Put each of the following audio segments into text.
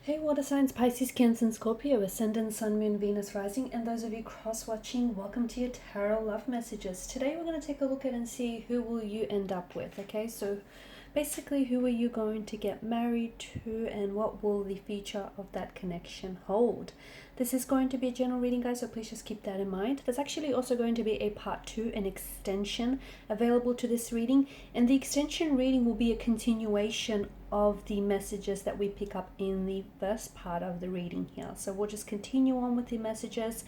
Hey water signs, Pisces, Cancer and Scorpio, Ascendant, Sun, Moon, Venus, Rising, and those of you cross-watching, welcome to your Tarot Love Messages. Today we're going to take a look at and see who will you end up with, okay? So basically, who are you going to get married to and what will the future of that connection hold? This is going to be a general reading, guys, so please just keep that in mind. There's actually also going to be a part 2, an extension available to this reading, and the extension reading will be a continuation of the messages that we pick up in the first part of the reading here. So we'll just continue on with the messages,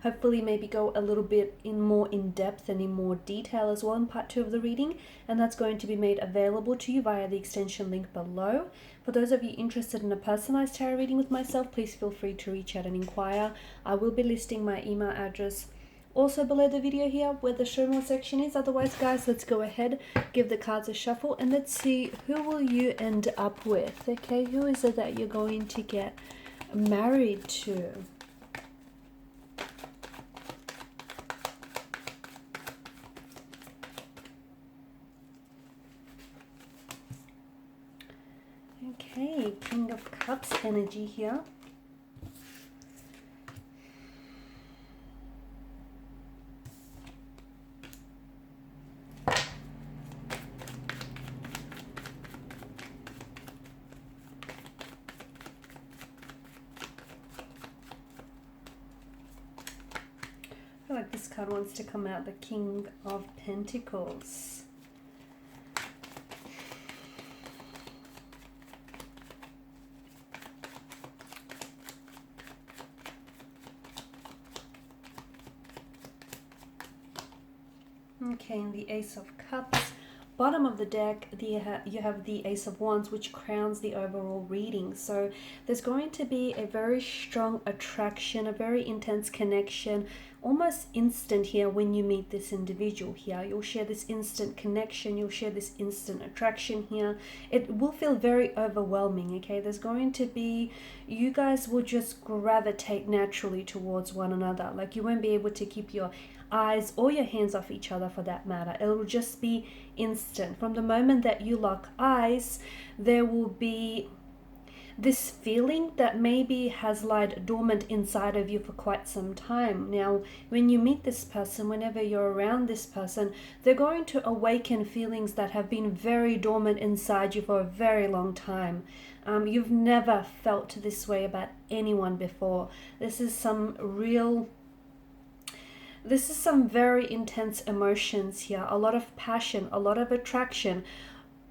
hopefully maybe go a little bit more in depth and in more detail as well in part 2 of the reading, and that's going to be made available to you via the extension link below. For those of you interested in a personalized tarot reading with myself, please feel free to reach out and inquire. I will be listing my email address also below the video here where the show more section is. Otherwise, guys, let's go ahead, give the cards a shuffle, and let's see who will you end up with. Okay, who is it that you're going to get married to? Okay, King of Cups energy here. I feel like this card wants to come out, the King of Pentacles. Okay, and the Ace of Cups. Bottom of the deck, you have the Ace of Wands, which crowns the overall reading. So there's going to be a very strong attraction, a very intense connection, almost instant here when you meet this individual here. You'll share this instant connection, you'll share this instant attraction here. It will feel very overwhelming, okay? There's going to be, you guys will just gravitate naturally towards one another. Like you won't be able to keep your eyes or your hands off each other for that matter. It will just be instant. From the moment that you lock eyes, there will be this feeling that maybe has lied dormant inside of you for quite some time. Now, when you meet this person, whenever you're around this person, they're going to awaken feelings that have been very dormant inside you for a very long time. You've never felt this way about anyone before. This is some very intense emotions here, a lot of passion, a lot of attraction,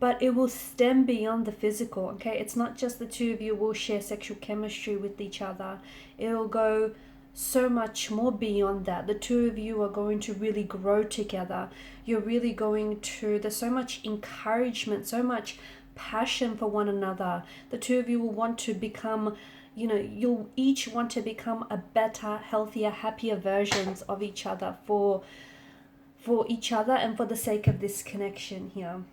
but it will stem beyond the physical, okay? It's not just the two of you will share sexual chemistry with each other. It'll go so much more beyond that. The two of you are going to really grow together. You're really going to, there's so much encouragement, so much passion for one another. The two of you will want to become, you know, you'll each want to become a better, healthier, happier versions of each other for each other and for the sake of this connection here.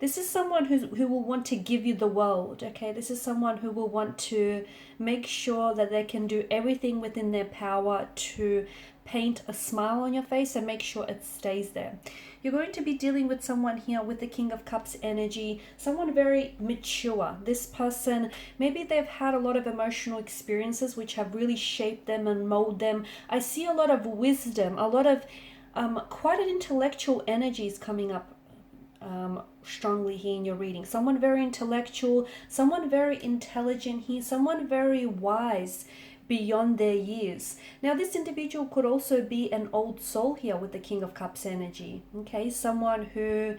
This is someone who will want to give you the world, okay? This is someone who will want to make sure that they can do everything within their power to paint a smile on your face and make sure it stays there. You're going to be dealing with someone here with the King of Cups energy, someone very mature. This person, maybe they've had a lot of emotional experiences which have really shaped them and molded them. I see a lot of wisdom, a lot of quite an intellectual energies coming up strongly here in your reading. Someone very intellectual, someone very intelligent here, someone very wise beyond their years. Now this individual could also be an old soul here with the King of Cups energy, okay? Someone who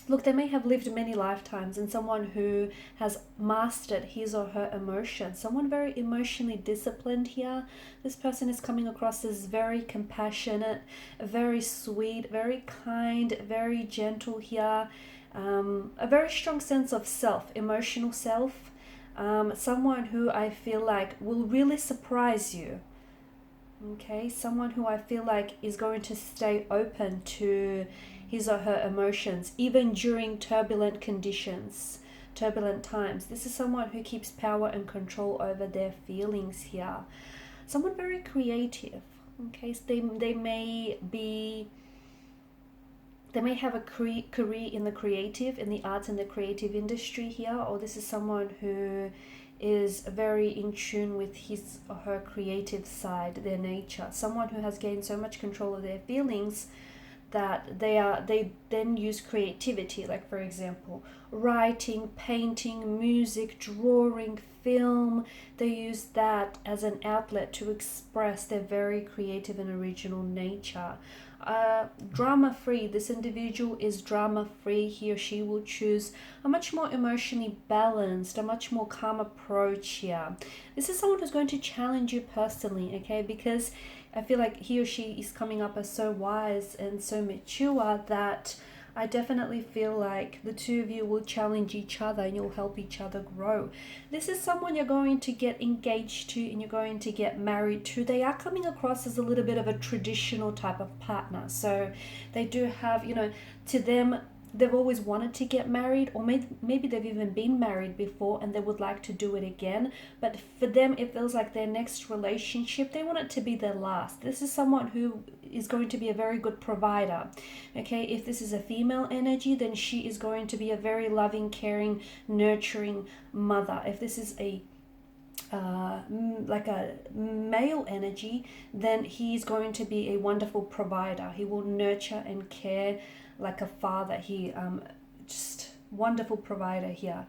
look, they may have lived many lifetimes, and someone who has mastered his or her emotions, someone very emotionally disciplined here. This person is coming across as very compassionate, very sweet, very kind, very gentle here. A very strong sense of self, emotional self. Someone who I feel like will really surprise you. Okay, someone who I feel like is going to stay open to his or her emotions, even during turbulent conditions, turbulent times. This is someone who keeps power and control over their feelings here. Someone very creative, okay? So they may be They may have a career in the creative, in the arts and the creative industry here, or this is someone who is very in tune with his or her creative side, their nature. Someone who has gained so much control of their feelings that they then use creativity, like for example writing, painting, music, drawing, film. They use that as an outlet to express their very creative and original nature. Drama free, this individual is drama free. He or she will choose a much more emotionally balanced, a much more calm approach here. This is someone who's going to challenge you personally, okay, because I feel like he or she is coming up as so wise and so mature that I definitely feel like the two of you will challenge each other and you'll help each other grow. This is someone you're going to get engaged to and you're going to get married to. They are coming across as a little bit of a traditional type of partner. So they do have, to them, they've always wanted to get married, or maybe they've even been married before and they would like to do it again. But for them, it feels like their next relationship, they want it to be their last. This is someone who is going to be a very good provider. Okay, if this is a female energy, then she is going to be a very loving, caring, nurturing mother. If this is a like a male energy, then he's going to be a wonderful provider. He will nurture and care like a father. He just wonderful provider here.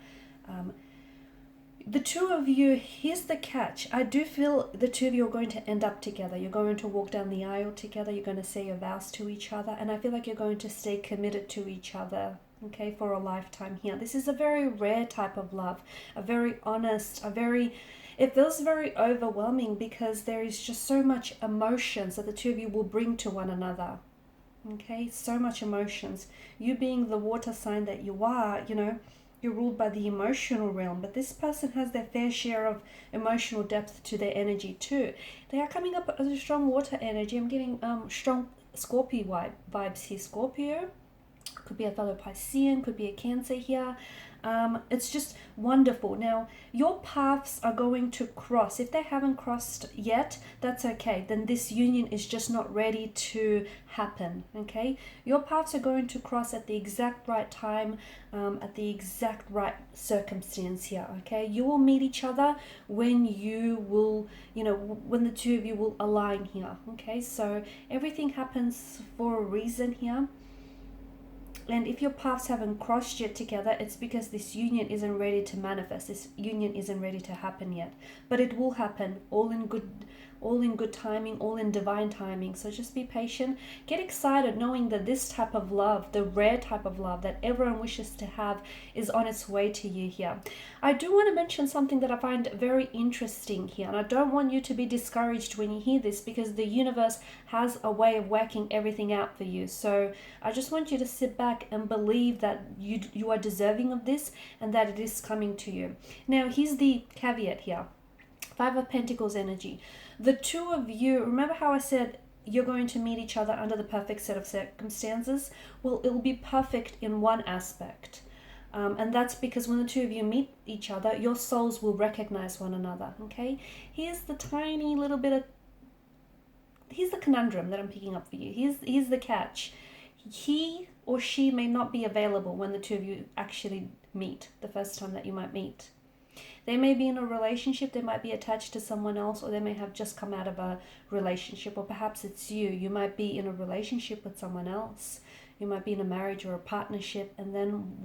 The two of you, here's the catch. I do feel the two of you are going to end up together. You're going to walk down the aisle together. You're going to say your vows to each other. And I feel like you're going to stay committed to each other, okay, for a lifetime here. This is a very rare type of love, a very honest, it feels very overwhelming because there is just so much emotions that the two of you will bring to one another. Okay, so much emotions. You being the water sign that you are, you're ruled by the emotional realm, but this person has their fair share of emotional depth to their energy too. They are coming up as a strong water energy. I'm getting strong Scorpio vibes here. Scorpio, could be a fellow Piscean, could be a Cancer here. It's just wonderful. Now, your paths are going to cross. If they haven't crossed yet, that's okay. Then this union is just not ready to happen, okay? Your paths are going to cross at the exact right time, at the exact right circumstance here, okay? You will meet each other when you will, when the two of you will align here, okay? So everything happens for a reason here. And if your paths haven't crossed yet together, it's because this union isn't ready to manifest. This union isn't ready to happen yet. But it will happen, all in good timing, all in divine timing. So just be patient. Get excited knowing that this type of love, the rare type of love that everyone wishes to have, is on its way to you here. I do want to mention something that I find very interesting here. And I don't want you to be discouraged when you hear this, because the universe has a way of working everything out for you. So I just want you to sit back and believe that you are deserving of this and that it is coming to you. Now, here's the caveat here. Five of Pentacles energy. The two of you, remember how I said you're going to meet each other under the perfect set of circumstances? Well, it will be perfect in one aspect. And that's because when the two of you meet each other, your souls will recognize one another, okay? Here's the tiny little bit of... Here's the conundrum that I'm picking up for you. Here's the catch. He or she may not be available when the two of you actually meet, the first time that you might meet. They may be in a relationship, they might be attached to someone else, or they may have just come out of a relationship, or perhaps it's you. You might be in a relationship with someone else. You might be in a marriage or a partnership, and then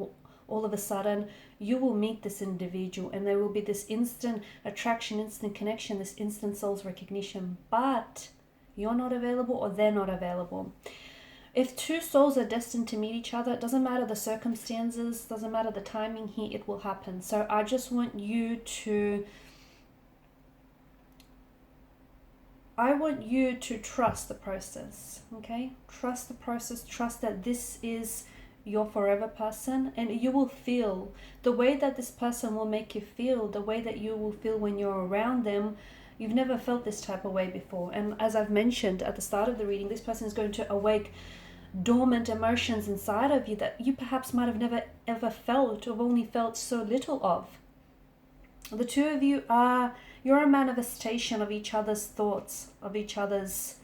all of a sudden you will meet this individual and there will be this instant attraction, instant connection, this instant soul's recognition, but you're not available or they're not available. If two souls are destined to meet each other, it doesn't matter the circumstances, doesn't matter the timing here, it will happen. So I just want you to trust the process, okay? Trust the process, trust that this is your forever person, and you will feel the way that this person will make you feel, the way that you will feel when you're around them. You've never felt this type of way before. And as I've mentioned at the start of the reading, this person is going to awake dormant emotions inside of you that you perhaps might have never ever felt, or only felt so little of. The two of you you're a manifestation of each other's thoughts, of each other's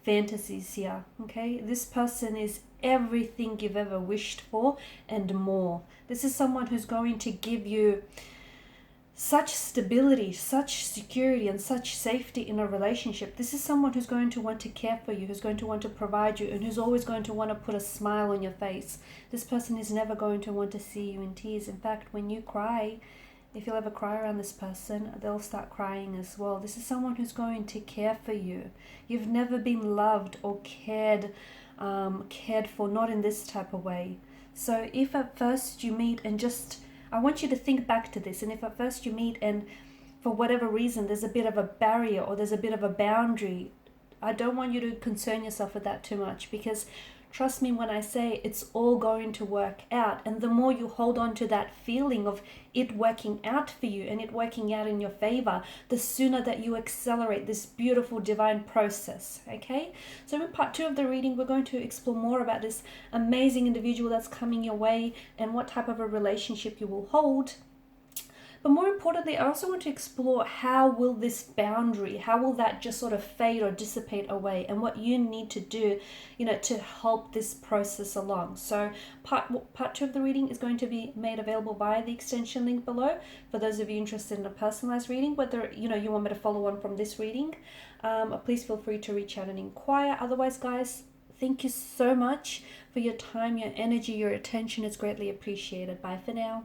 fantasies here, okay? This person is everything you've ever wished for and more. This is someone who's going to give you such stability, such security, and such safety in a relationship. This is someone who's going to want to care for you, who's going to want to provide you, and who's always going to want to put a smile on your face. This person is never going to want to see you in tears. In fact, when you cry, if you'll ever cry around this person, they'll start crying as well. This is someone who's going to care for you. You've never been loved or cared for, not in this type of way. So if at first you meet and just, I want you to think back to this, and if at first you meet and for whatever reason there's a bit of a barrier or there's a bit of a boundary, I don't want you to concern yourself with that too much, because trust me when I say it's all going to work out. And the more you hold on to that feeling of it working out for you and it working out in your favor, the sooner that you accelerate this beautiful divine process. Okay, so in part 2 of the reading, we're going to explore more about this amazing individual that's coming your way and what type of a relationship you will hold. But more importantly, I also want to explore how will this boundary, how will that just sort of fade or dissipate away, and what you need to do, to help this process along. So part 2 of the reading is going to be made available via the extension link below. For those of you interested in a personalized reading, whether you want me to follow on from this reading, please feel free to reach out and inquire. Otherwise, guys, thank you so much for your time, your energy, your attention. It's greatly appreciated. Bye for now.